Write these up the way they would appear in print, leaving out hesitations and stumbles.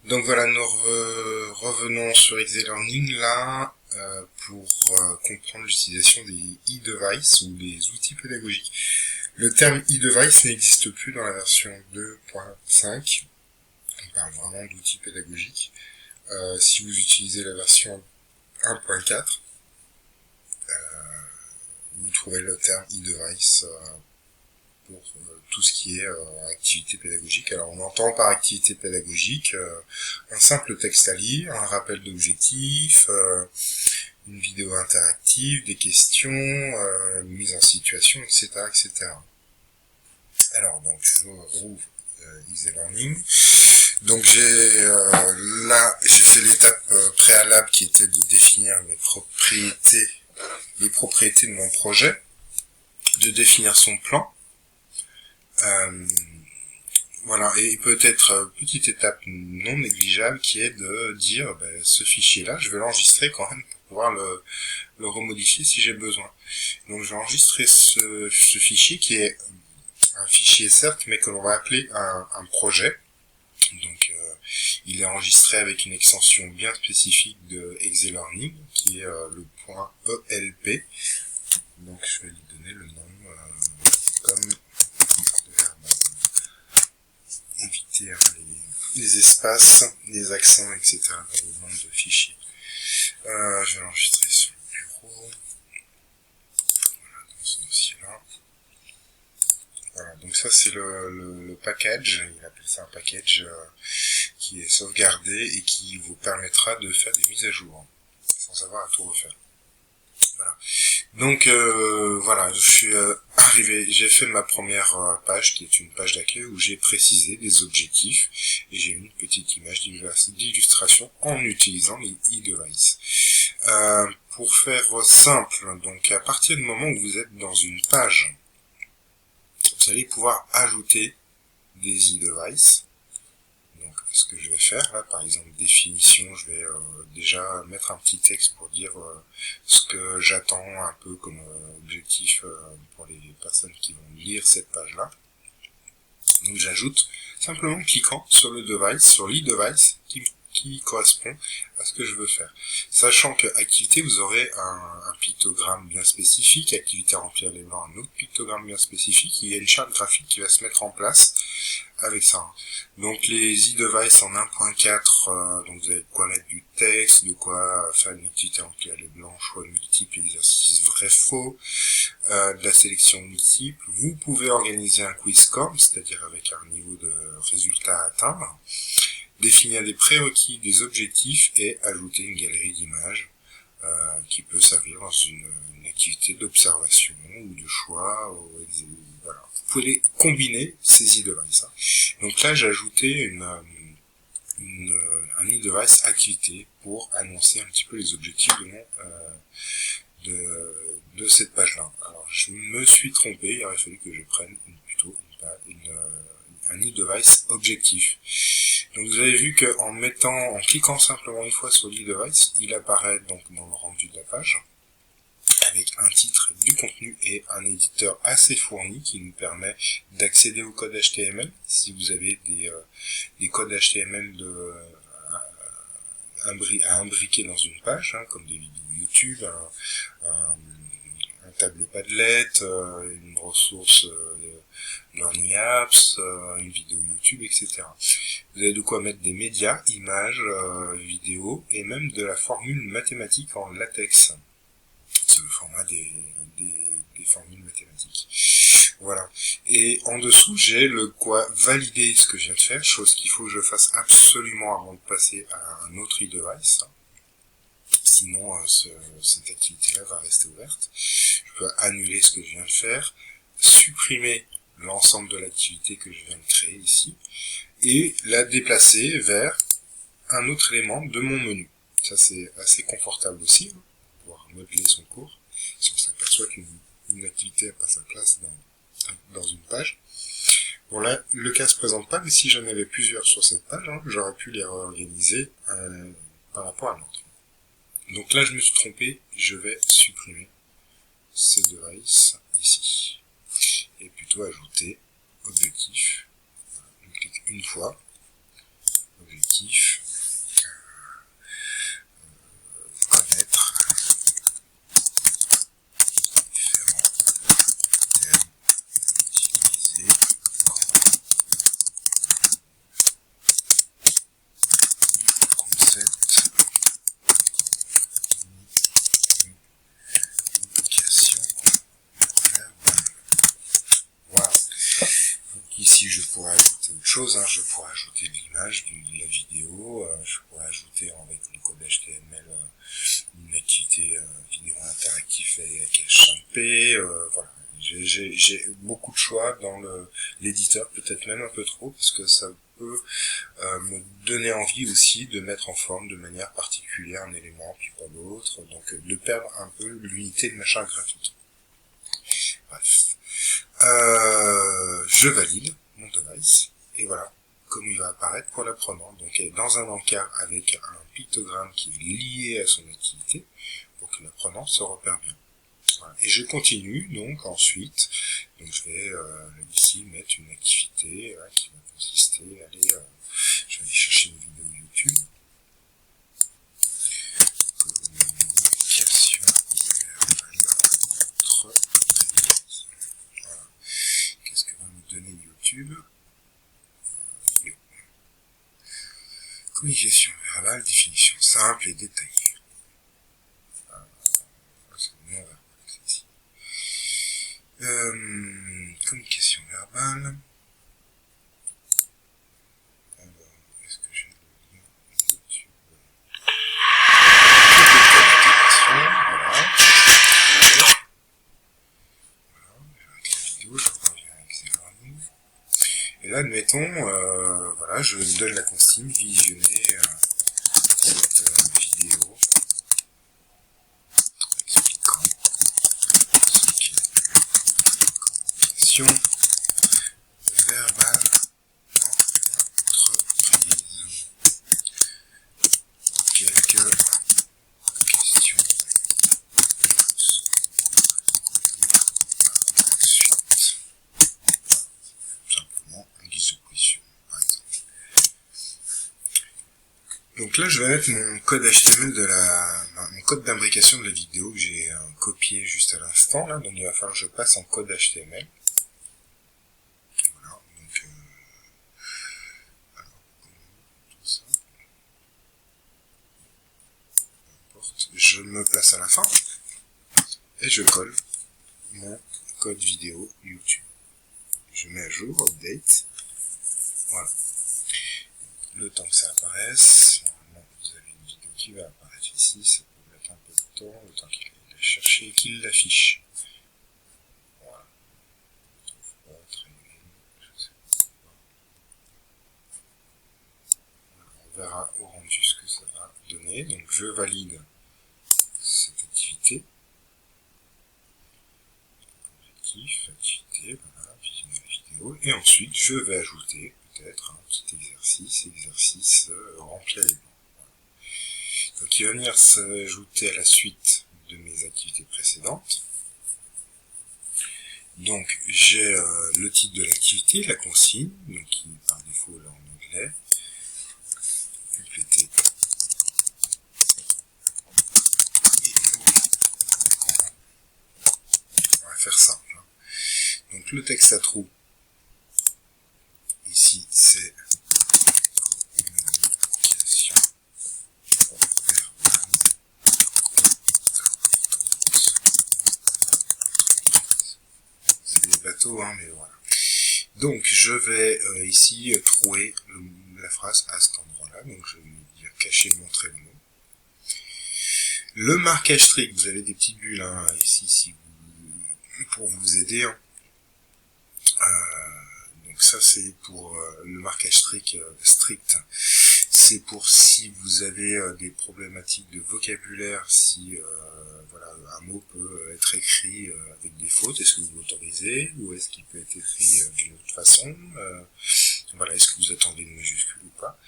Donc voilà, nous revenons sur XLearning là pour comprendre l'utilisation des e-devices ou des outils pédagogiques. Le terme e-device n'existe plus dans la version 2.5. On parle vraiment d'outils pédagogiques. Si vous utilisez la version 1.4, vous trouverez le terme e-device pour tout ce qui est activité pédagogique. Alors on entend par activité pédagogique un simple texte à lire, un rappel d'objectifs, une vidéo interactive, des questions, une mise en situation, etc. etc. Alors donc je rouvre XLearning. Donc j'ai fait l'étape préalable qui était de définir les propriétés de mon projet, de définir son plan. Voilà, et peut-être petite étape non négligeable qui est de dire ce fichier là je vais l'enregistrer quand même pour pouvoir le remodifier si j'ai besoin. Donc je vais enregistrer ce fichier qui est un fichier certes mais que l'on va appeler un projet. Donc il est enregistré avec une extension bien spécifique de XLearning qui est le point .elp. Donc je vais lui donner le nom comme éviter les espaces, les accents, etc. dans le nom de fichier. Je vais l'enregistrer sur le bureau. Voilà, dans ce dossier-là. Voilà, donc ça c'est le package, il appelle ça un package qui est sauvegardé et qui vous permettra de faire des mises à jour, sans avoir à tout refaire. Voilà. Donc voilà, je suis arrivé, j'ai fait ma première page qui est une page d'accueil où j'ai précisé des objectifs et j'ai mis une petite image d'illustration en utilisant les e-devices. Pour faire simple, donc à partir du moment où vous êtes dans une page, vous allez pouvoir ajouter des e-devices. Donc ce que je vais faire là, par exemple définition, je vais déjà mettre un petit texte pour dire ce que j'attends un peu comme objectif pour les personnes qui vont lire cette page là. Donc j'ajoute simplement en cliquant sur le device, sur l'e-device qui correspond à ce que je veux faire. Sachant que activité, vous aurez un pictogramme bien spécifique, activité remplir les blancs, un autre pictogramme bien spécifique, il y a une charte graphique qui va se mettre en place avec ça. Donc les e-devices en 1.4, donc vous avez de quoi mettre du texte, de quoi faire une activité remplir les blancs, choix multiples, exercices vrai-faux, de la sélection multiple. Vous pouvez organiser un quiz score, c'est-à-dire avec un niveau de résultat à atteindre, définir des prérequis, des objectifs et ajouter une galerie d'images qui peut servir dans une activité d'observation ou de choix. Voilà. Vous pouvez les combiner, ces e-devices. Donc là, j'ai ajouté un e-device activité pour annoncer un petit peu les objectifs de cette page-là. Alors, je me suis trompé, il aurait fallu que je prenne un e-device objectif. Donc vous avez vu en cliquant simplement une fois sur l'e-device, il apparaît donc dans le rendu de la page, avec un titre, du contenu et un éditeur assez fourni qui nous permet d'accéder au code HTML. Si vous avez des codes HTML à imbriquer dans une page, comme des vidéos YouTube, un tableau Padlet, une ressource Learning Apps, une vidéo YouTube, etc. Vous avez de quoi mettre des médias, images, vidéos, et même de la formule mathématique en latex. C'est le format des formules mathématiques. Voilà. Et en dessous, j'ai le quoi valider ce que je viens de faire, chose qu'il faut que je fasse absolument avant de passer à un autre e-device. Sinon, cette activité-là va rester ouverte. Je peux annuler ce que je viens de faire, supprimer l'ensemble de l'activité que je viens de créer ici, et la déplacer vers un autre élément de mon menu. Ça, c'est assez confortable aussi, pour pouvoir modeler son cours, si on s'aperçoit qu'une activité n'a pas sa place dans une page. Bon là, le cas se présente pas, mais si j'en avais plusieurs sur cette page, j'aurais pu les réorganiser par rapport à l'autre. Donc là, je me suis trompé, je vais supprimer ces devices ici. Et plutôt ajouter objectif. Je clique une fois, objectif, pourrais ajouter autre chose, hein. Je pourrais ajouter de l'image, de la vidéo, je pourrais ajouter avec le code HTML une activité vidéo interactive avec H5P, voilà. J'ai beaucoup de choix dans l'éditeur, peut-être même un peu trop, parce que ça peut me donner envie aussi de mettre en forme de manière particulière un élément, puis pas l'autre, donc de perdre un peu l'unité de ma charte graphique. Bref. Je valide mon device, et voilà comme il va apparaître pour l'apprenant. Donc dans un encart avec un pictogramme qui est lié à son activité, pour que l'apprenant se repère bien. Voilà. Et je continue donc ensuite, donc je vais ici mettre une activité qui va consister je vais aller chercher une vidéo YouTube. Communication verbale entre. Voilà. Qu'est-ce que va me donner YouTube? Communication verbale, définition simple et détaillée. Communication verbale. Alors, est-ce que j'ai le lien YouTube? Voilà. Voilà, j'arrête la vidéo, je reviens avec ces warnings. Et là, admettons, voilà, je donne la consigne, visionner cette vidéo expliquant ce qu'est la communication verbale entreprise. Quelques questions ensuite. Simplement un guise de position, par exemple. Donc là, je vais mettre mon code HTML mon code d'imbrication de la vidéo que j'ai copié juste à l'instant, là. Donc il va falloir que je passe en code HTML. Voilà, donc alors, tout ça. Peu importe. Je me place à la fin et je colle mon code vidéo YouTube. Je mets à jour, update. Voilà. Le temps que ça apparaisse, normalement vous avez une vidéo qui va apparaître ici, ça peut mettre un peu de temps, le temps qu'il aille la chercher et qu'il l'affiche. Voilà. Je trouve pas très bien, je sais pas. Voilà. On verra au rendu ce que ça va donner. Donc je valide cette activité. Objectif, activité, voilà, visionner la vidéo. Et ensuite je vais ajouter peut-être un petit exercice remplir les blancs. Voilà. Donc il va venir s'ajouter à la suite de mes activités précédentes. Donc j'ai le titre de l'activité, la consigne, donc qui par défaut là en anglais, UPT. On va faire simple. Hein. Donc le texte à trous, ici c'est communication verbale. C'est des bateaux, hein, mais voilà. Donc je vais ici trouver la phrase à cet endroit-là, donc je vais dire cacher, montrer le mot. Le marquage strict, vous avez des petites bulles hein, ici si vous, pour vous aider. Hein. Donc ça c'est pour le marquage strict, c'est pour si vous avez des problématiques de vocabulaire, si voilà, un mot peut être écrit avec des fautes, est-ce que vous l'autorisez, ou est-ce qu'il peut être écrit d'une autre façon, voilà, est-ce que vous attendez une majuscule ou pas.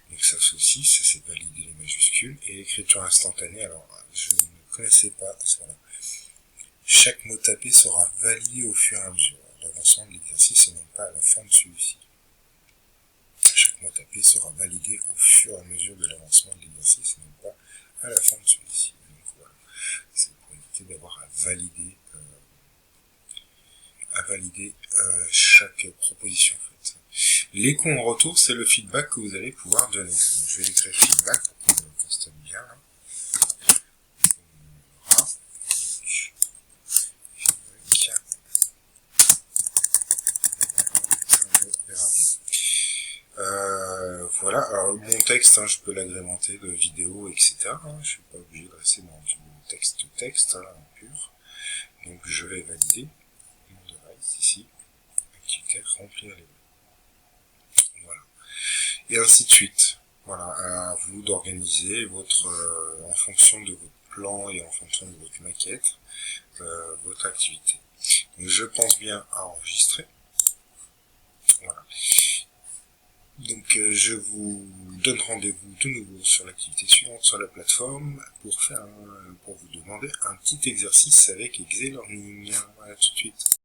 Donc ça aussi, ça c'est valider les majuscules, et l'écriture instantanée, alors je ne connaissais pas, voilà. Chaque mot tapé sera validé au fur et à mesure. L'avancement de l'exercice et non pas à la fin de celui-ci. Chaque mot tapé sera validé au fur et à mesure de l'avancement de l'exercice et non pas à la fin de celui-ci. Donc voilà, c'est pour éviter d'avoir à valider chaque proposition faite. L'écho en retour, c'est le feedback que vous allez pouvoir donner. Donc, je vais écrire feedback pour qu'on le constate bien. Là. Voilà, alors mon texte, hein, je peux l'agrémenter de vidéos, etc. Hein, je suis pas obligé de rester dans du texte hein, pur. Donc je vais valider mon device ici, activité remplir les mots. Voilà. Et ainsi de suite. Voilà, à vous d'organiser votre, en fonction de votre plan et en fonction de votre maquette, votre activité. Donc je pense bien à enregistrer. Voilà. Donc je vous donne rendez-vous de nouveau sur l'activité suivante sur la plateforme pour vous demander un petit exercice avec Exelearning. À tout de suite.